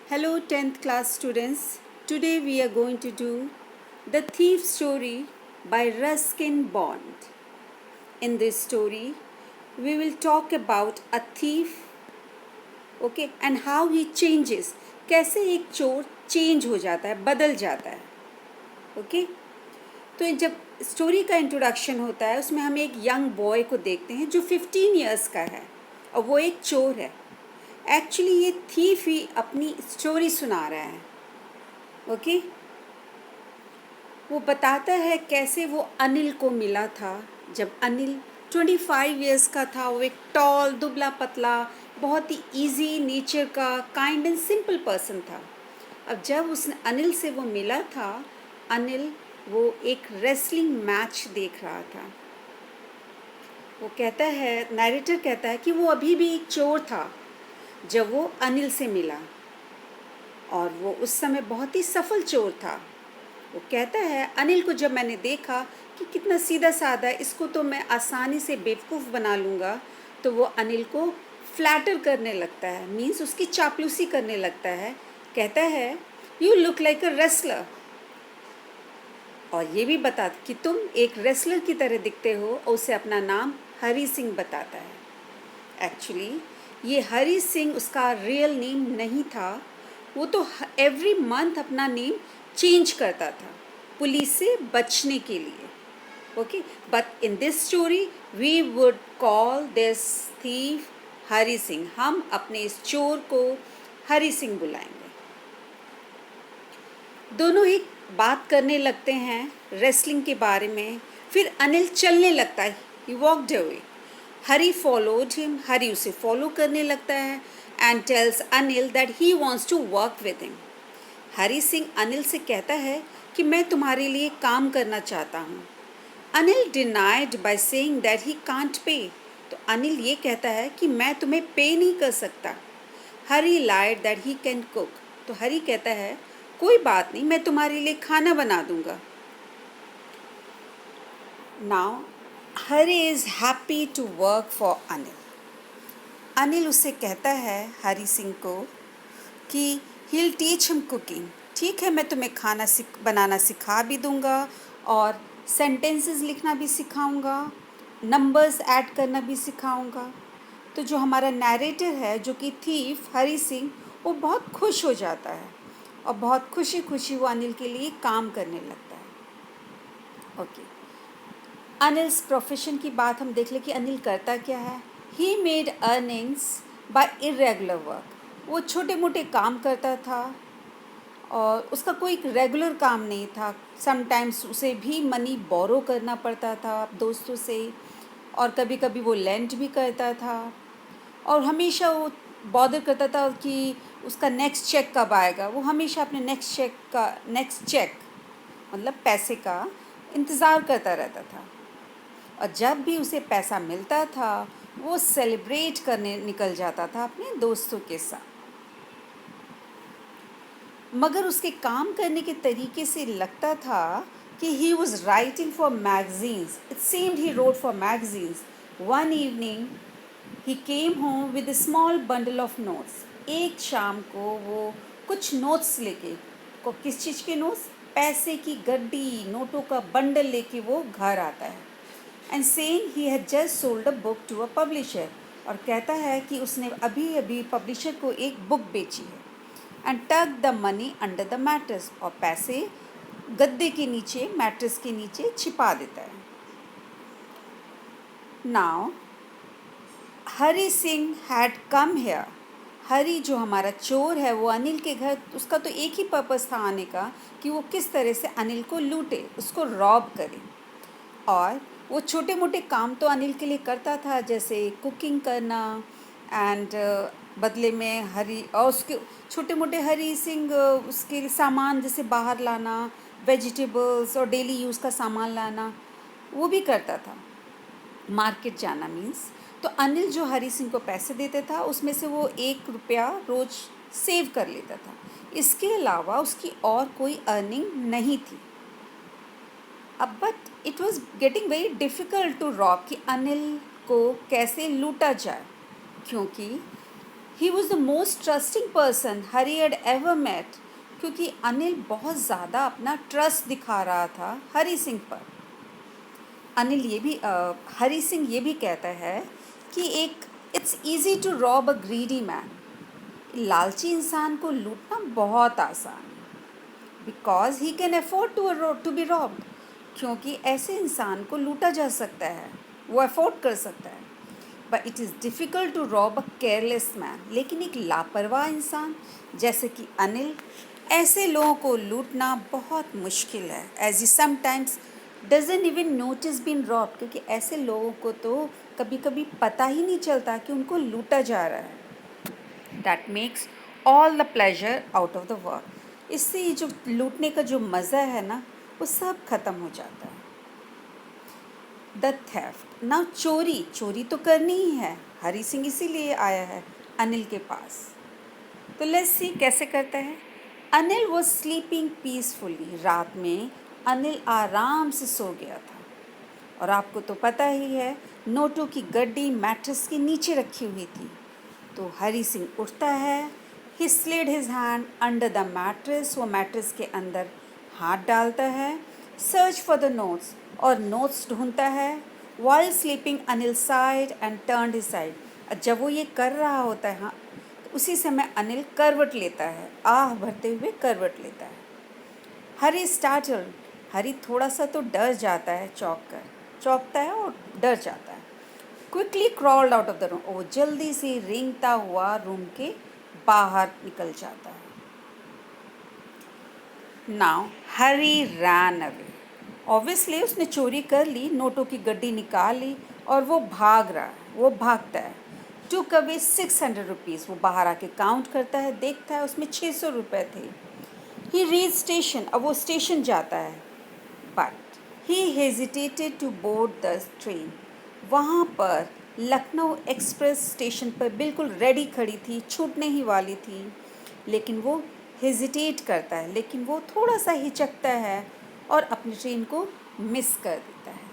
Hello 10th class students. Today we are going to do The Thief Story by Ruskin Bond. In this story, we will talk about a thief, okay, and how he changes. कैसे एक चोर change हो जाता है, बदल जाता है, okay. तो जब स्टोरी का इंट्रोडक्शन होता है उसमें हम एक यंग बॉय को देखते हैं जो 15 इयर्स का है और वो एक चोर है। एक्चुअली ये थीफ ही अपनी स्टोरी सुना रहा है, ओके। वो बताता है कैसे वो अनिल को मिला था। जब अनिल 25 इयर्स का था, वो एक टॉल दुबला पतला बहुत ही इजी नेचर का काइंड एंड सिंपल पर्सन था। अब जब उसने अनिल से वो मिला था, अनिल वो एक रेसलिंग मैच देख रहा था। वो कहता है, नैरेटर कहता है कि वो अभी भी एक चोर था जब वो अनिल से मिला और वो उस समय बहुत ही सफल चोर था। वो कहता है, अनिल को जब मैंने देखा कि कितना सीधा साधा, इसको तो मैं आसानी से बेवकूफ़ बना लूँगा, तो वो अनिल को फ्लैटर करने लगता है, मीन्स उसकी चापलूसी करने लगता है। कहता है, you look like a wrestler, और ये भी बता कि तुम एक रेसलर की तरह दिखते हो, और उसे अपना नाम हरी सिंह बताता है। एक्चुअली ये हरी सिंह उसका रियल नेम नहीं था, वो तो एवरी मंथ अपना नेम चेंज करता था पुलिस से बचने के लिए, okay. But in this story we would call this thief Hari Singh. हम अपने इस चोर को हरी सिंह बुलाएंगे। दोनों ही बात करने लगते हैं रेसलिंग के बारे में। फिर अनिल चलने लगता है, he walked away. Hari followed him, Hari उसे फॉलो करने लगता है and tells Anil that he wants to work with him. Hari Singh Anil से कहता है कि मैं तुम्हारे लिए काम करना चाहता हूँ। Anil denied by saying that he can't pay. तो अनिल ये कहता है कि मैं तुम्हें पे नहीं कर सकता। हरी लाइड दैट ही कैन कुक। तो हरी कहता है, कोई बात नहीं, मैं तुम्हारे लिए खाना बना दूंगा। Now Hari is happy to work for Anil. Anil उससे कहता है हरी सिंह को कि he'll teach him कुकिंग। ठीक है, मैं तुम्हें खाना बनाना सिखा भी दूंगा और सेंटेंसेस लिखना भी सिखाऊंगा, नंबर्स ऐड करना भी सिखाऊंगा। तो जो हमारा नैरेटर है, जो कि थीफ हरी सिंह, वो बहुत खुश हो जाता है और बहुत खुशी खुशी वो अनिल के लिए काम करने लगता है, ओके। अनिल्स प्रोफेशन की बात हम देख लें कि अनिल करता क्या है। He made earnings by irregular work. वो छोटे मोटे काम करता था और उसका कोई रेगुलर काम नहीं था। समटाइम्स उसे भी मनी बोरो करना पड़ता था दोस्तों से, और कभी कभी वो लेंट भी करता था, और हमेशा वो बॉदर करता था कि उसका नेक्स्ट चेक कब आएगा। वो हमेशा अपने नेक्स्ट चेक मतलब पैसे का इंतज़ार करता रहता था, और जब भी उसे पैसा मिलता था वो सेलिब्रेट करने निकल जाता था अपने दोस्तों के साथ। मगर उसके काम करने के तरीके से लगता था कि he was writing for magazines. It seemed he wrote for magazines. One evening he came home with a small bundle of notes. एक शाम को वो कुछ नोट्स लेके, को किस चीज़ के नोट्स, पैसे की गड्डी नोटों का बंडल लेके वो घर आता है। And saying he had just sold a book to a publisher. और कहता है कि उसने अभी अभी पब्लिशर को एक बुक बेची है। एंड टक the money under the mattress. और पैसे गद्दे के नीचे, मैट्रेस के नीचे छिपा देता है। Now Hari Singh had come here. Hari जो हमारा चोर है वो अनिल के घर, उसका तो एक ही पर्पस था आने का कि वो किस तरह से अनिल को लूटे, उसको रॉब करे। और वो छोटे मोटे काम तो अनिल के लिए करता था, जैसे कुकिंग करना एंड बदले में हरी और उसके छोटे मोटे हरी सिंह उसके लिए सामान जैसे बाहर लाना, वेजिटेबल्स और डेली यूज़ का सामान लाना, वो भी करता था। मार्केट जाना मीन्स। तो अनिल जो हरी सिंह को पैसे देता था उसमें से वो 1 रुपया रोज़ सेव कर लेता था। इसके अलावा उसकी और कोई अर्निंग नहीं थी। अब but it was getting very difficult to rob कि अनिल को कैसे लूटा जाए, क्योंकि he was the most trusting person Hari had ever met, क्योंकि अनिल बहुत ज़्यादा अपना ट्रस्ट दिखा रहा था हरी सिंह पर। अनिल ये भी हरी सिंह ये भी कहता है कि it's easy to rob a greedy man, लालची इंसान को लूटना बहुत आसान है। Because he can afford to be robbed, क्योंकि ऐसे इंसान को लूटा जा सकता है, वो अफोर्ड कर सकता है। But it is difficult to rob a careless man, लेकिन एक लापरवाह इंसान जैसे कि अनिल, ऐसे लोगों को लूटना बहुत मुश्किल है। As he sometimes doesn't even notice been rob, क्योंकि ऐसे लोगों को तो कभी कभी पता ही नहीं चलता कि उनको लूटा जा रहा है। That makes all the pleasure out of the work. इससे ये जो लूटने का जो मज़ा है ना, वो सब ख़त्म हो जाता है। द थेफ्ट, ना चोरी तो करनी ही है, हरी सिंह इसीलिए आया है अनिल के पास। तो लेट्स सी कैसे करता है। अनिल वॉज स्लीपिंग पीसफुली, रात में अनिल आराम से सो गया था। और आपको तो पता ही है, नोटों की गड्डी मैट्रेस के नीचे रखी हुई थी। तो हरी सिंह उठता है, he slid his hand under the mattress, वो मैट्रेस के अंदर हाथ डालता है, सर्च फॉर द नोट्स, और नोट्स ढूंढता है। While sleeping Anil side and turn his side, जब वो ये कर रहा होता है, हाँ, तो उसी समय अनिल करवट लेता है, आह भरते हुए करवट लेता है। हरी स्टार्टल, हरी थोड़ा सा तो डर जाता है, चौंकता है और डर जाता है। Quickly crawled out of the room, वो जल्दी से रेंगता हुआ रूम के बाहर निकल जाता है। नाउ हरी रैन अवे, ऑब्वियसली उसने चोरी कर ली, नोटों की गड्डी निकाल ली और वो भाग रहा है, वो भागता है। टुक अवे 600 रुपीज़, वो बाहर आके काउंट करता है, देखता है उसमें 600 रुपये थे। ही रीच स्टेशन, अब वो स्टेशन जाता है, but he hesitated to board the train. वहाँ पर लखनऊ एक्सप्रेस स्टेशन पर बिल्कुल रेडी खड़ी थी, छूटने ही वाली थी, लेकिन वो हेजिटेट करता है, लेकिन वो थोड़ा सा हिचकता है और अपनी ट्रेन को मिस कर देता है।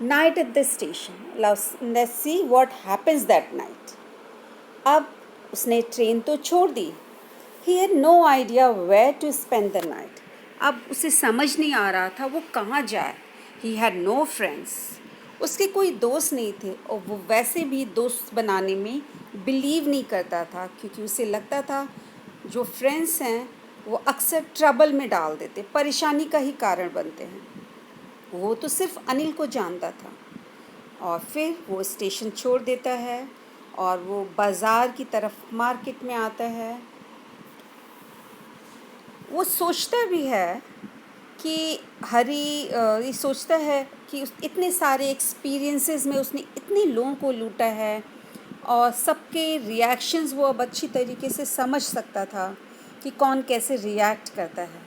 Night at the station, let's see what happens that night. अब उसने ट्रेन तो छोड़ दी, he had no idea where to spend the night. अब उसे समझ नहीं आ रहा था वो कहाँ जाए। ही हैड नो फ्रेंड्स, उसके कोई दोस्त नहीं थे, और वो वैसे भी दोस्त बनाने में बिलीव नहीं करता था, क्योंकि उसे लगता था जो फ्रेंड्स हैं वो अक्सर ट्रबल में डाल देते, परेशानी का ही कारण बनते हैं। वो तो सिर्फ अनिल को जानता था। और फिर वो स्टेशन छोड़ देता है और वो बाज़ार की तरफ मार्केट में आता है। वो सोचता भी है कि ये सोचता है कि इतने सारे एक्सपीरियंसेस में उसने इतने लोगों को लूटा है, और सबके रिएक्शंस वो अब अच्छी तरीके से समझ सकता था कि कौन कैसे रिएक्ट करता है।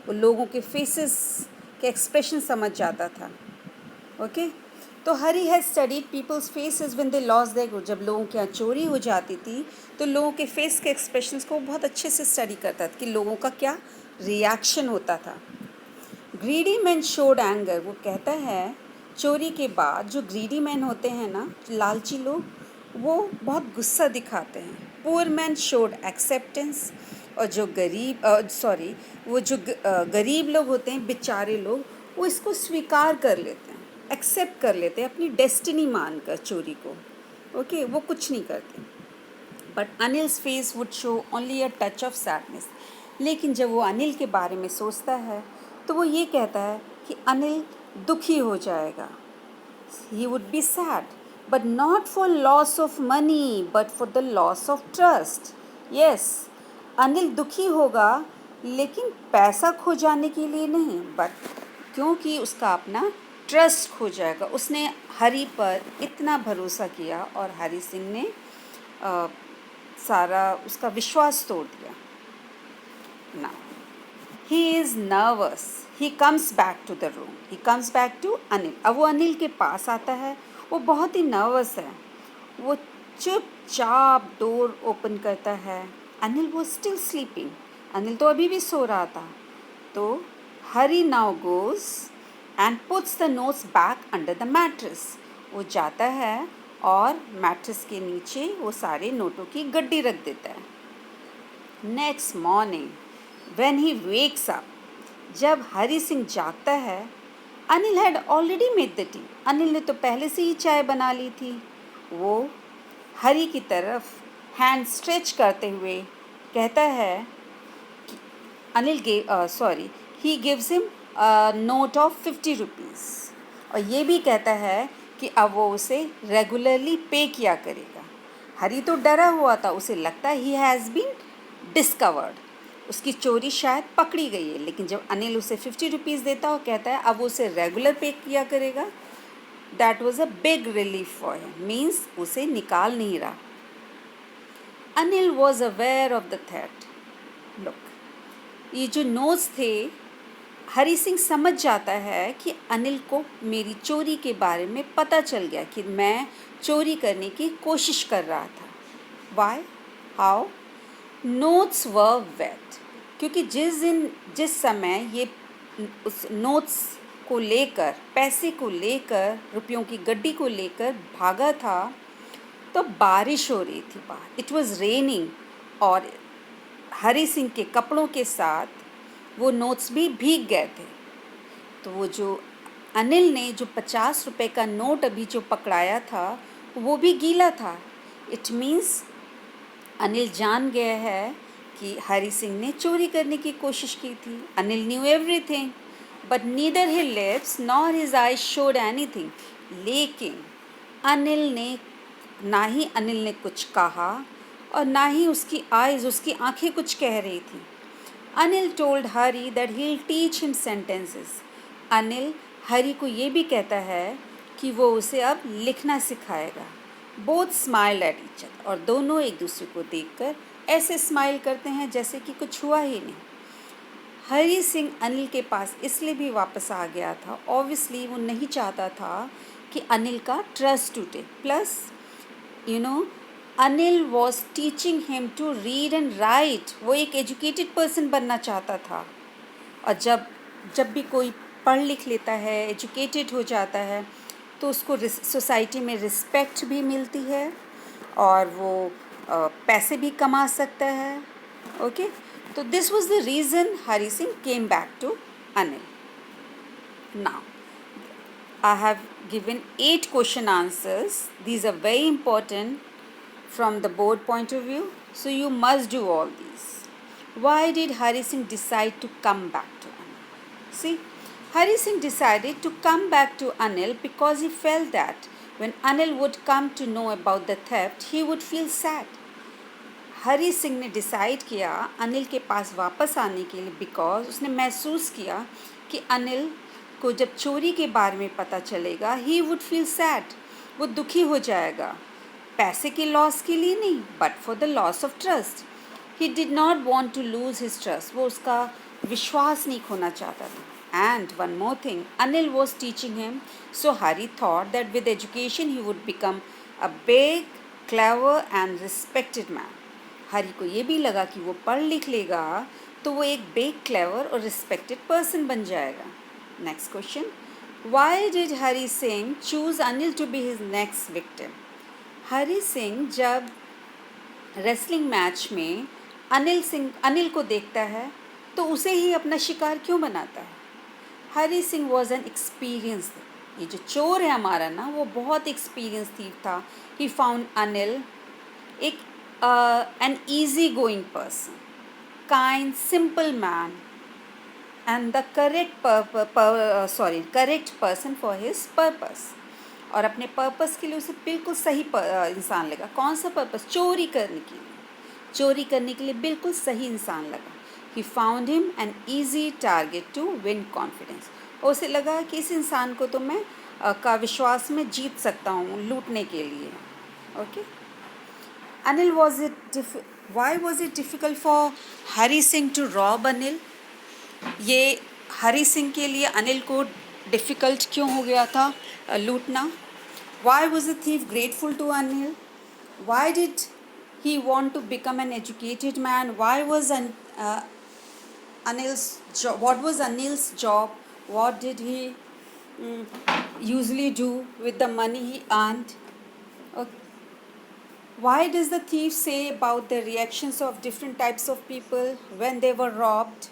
वो लोगों के फेसेस के एक्सप्रेशन समझ जाता था। ओके, तो Hari has studied people's faces when they loss their good. जब लोगों के यहाँ चोरी हो जाती थी तो लोगों के फेस के एक्सप्रेशंस को बहुत अच्छे से स्टडी करता था कि लोगों का क्या रिएक्शन होता था। ग्रीडी मैन शोड एंगर, वो कहता है चोरी के बाद जो ग्रीडी मैन होते हैं ना, लालची लोग, वो बहुत गुस्सा दिखाते हैं। पुअर मैन शोड एक्सेप्टेंस, और जो गरीब लोग होते हैं, बेचारे लोग, वो इसको स्वीकार कर लेते हैं, एक्सेप्ट कर लेते हैं अपनी डेस्टिनी मानकर चोरी को। ओके, वो कुछ नहीं करते। But Anil's face would show only a touch of sadness, लेकिन जब वो अनिल के बारे में सोचता है तो वो ये कहता है कि अनिल दुखी हो जाएगा। He would be sad, but not for loss of money but for the loss of trust. Yes, Anil दुखी होगा, लेकिन पैसा खो जाने के लिए नहीं, बट क्योंकि उसका अपना ट्रस्ट खो जाएगा। उसने हरी पर इतना भरोसा किया और हरी सिंह ने सारा उसका विश्वास तोड़ दिया ना। He is nervous, he comes back to the room, he comes back to Anil. अब वो अनिल के पास आता है, वो बहुत ही नर्वस है। वो चुपचाप डोर ओपन करता है। अनिल वो स्टिल स्लीपिंग, अनिल तो अभी भी सो रहा था। तो Hari now goes and puts the notes back under the mattress. वो जाता है और मैट्रेस के नीचे वो सारे नोटों की गड्डी रख देता है. Next morning when he wakes up, जब हरी सिंह जागता है, Anil had already made the T. Anil ने तो पहले से ही चाय बना ली थी. वो हरी की तरफ हैंड स्ट्रेच करते हुए कहता है कि Anil he gives him note of 50 rupees और ये भी कहता है कि अब वो उसे रेगुलरली पे किया करेगा. हरी तो डरा हुआ था, उसे लगता ही हैज़ बीन डिस्कवर्ड, उसकी चोरी शायद पकड़ी गई है. लेकिन जब अनिल उसे 50 रुपीज़ देता और कहता है अब वो उसे रेगुलर पे किया करेगा, that was a big relief for him, means उसे निकाल नहीं रहा. Anil was aware of the threat. Look, ये जो नोट्स थे, हरी सिंह समझ जाता है कि अनिल को मेरी चोरी के बारे में पता चल गया कि मैं चोरी करने की कोशिश कर रहा था. Why? How? Notes were wet, क्योंकि जिस समय ये उस नोट्स को लेकर, पैसे को लेकर, रुपयों की गड्डी को लेकर भागा था, तो बारिश हो रही थी बाहर. इट वॉज़ रेनिंग और हरी सिंह के कपड़ों के साथ वो नोट्स भी भीग गए थे. तो वो जो अनिल ने जो 50 रुपए का नोट अभी जो पकड़ाया था, वो भी गीला था. इट मीन्स अनिल जान गया है कि हरी सिंह ने चोरी करने की कोशिश की थी. Anil new everything, but neither his lips nor his eyes showed anything. लेकिन अनिल ने कुछ कहा और ना ही उसकी आंखें कुछ कह रही थी. Anil told Hari that he will teach him sentences. Anil Hari को ये भी कहता है कि वो उसे अब लिखना सिखाएगा. Both smiled at each other, और दोनों एक दूसरे को देखकर ऐसे स्माइल करते हैं जैसे कि कुछ हुआ ही नहीं. हरी सिंह अनिल के पास इसलिए भी वापस आ गया था, ऑब्वियसली वो नहीं चाहता था कि अनिल का ट्रस्ट टूटे. Plus Anil was teaching him to read and write. वो एक एजुकेटेड पर्सन बनना चाहता था. और जब भी कोई पढ़ लिख लेता है, एजुकेटेड हो जाता है, तो उसको सोसाइटी में रिस्पेक्ट भी मिलती है और वो पैसे भी कमा सकता है. ओके, तो this was the reason Hari Singh came back to Anil. Now I have given 8 question answers. These are very important from the board point of view, so you must do all these. Why did Hari Singh decide to come back to Anil? See, Hari Singh decided to come back to Anil because he felt that when Anil would come to know about the theft, he would feel sad. Hari Singh ने decide किया अनिल के पास वापस आने के लिए because उसने महसूस किया कि अनिल को जब चोरी के बारे में पता चलेगा, ही वुड फील सैड, वो दुखी हो जाएगा. पैसे के लॉस के लिए नहीं, but for the loss of trust. He did not want to lose his trust. वो उसका विश्वास नहीं खोना चाहता था. And one more thing, Anil was teaching him, so Hari thought that with education he would become a big, clever and respected man. Hari को ये भी लगा कि वो पढ़ लिख लेगा तो वो एक बिग, क्लेवर और रिस्पेक्टेड पर्सन बन जाएगा. Next question, why did Hari Singh choose Anil to be his next victim? Hari Singh जब रेसलिंग मैच में अनिल को देखता है तो उसे ही अपना शिकार क्यों बनाता है? Hari Singh was an experience. ये जो चोर है हमारा ना, वो बहुत एक्सपीरियंस थीफ था. ही फाउंड अनिल एक an easy-going person, kind, simple man, and the correct person for his purpose. और अपने पर्पस के लिए उसे बिल्कुल सही इंसान लगा. कौन सा पर्पस? चोरी करने के लिए बिल्कुल सही इंसान लगा. He found him an easy target to win confidence. और उसे लगा कि इस इंसान को तो मैं का विश्वास में जीत सकता हूँ लूटने के लिए. Okay. Anil, why was it difficult for Hari Singh to rob Anil? ये हरी सिंह के लिए अनिल को डिफ़िकल्ट क्यों हो गया था लूटना? Why was the thief grateful to Anil? Why did he want to become an educated man? What was Anil's job? What did he usually do with the money he earned? Okay. Why does the thief say about the reactions of different types of people when they were robbed?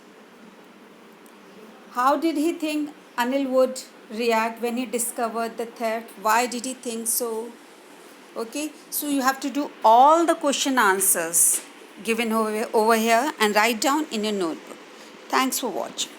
How did he think Anil would react when he discovered the theft? Why did he think so? Okay, so you have to do all the question answers given over here and write down in your notebook. Thanks for watching.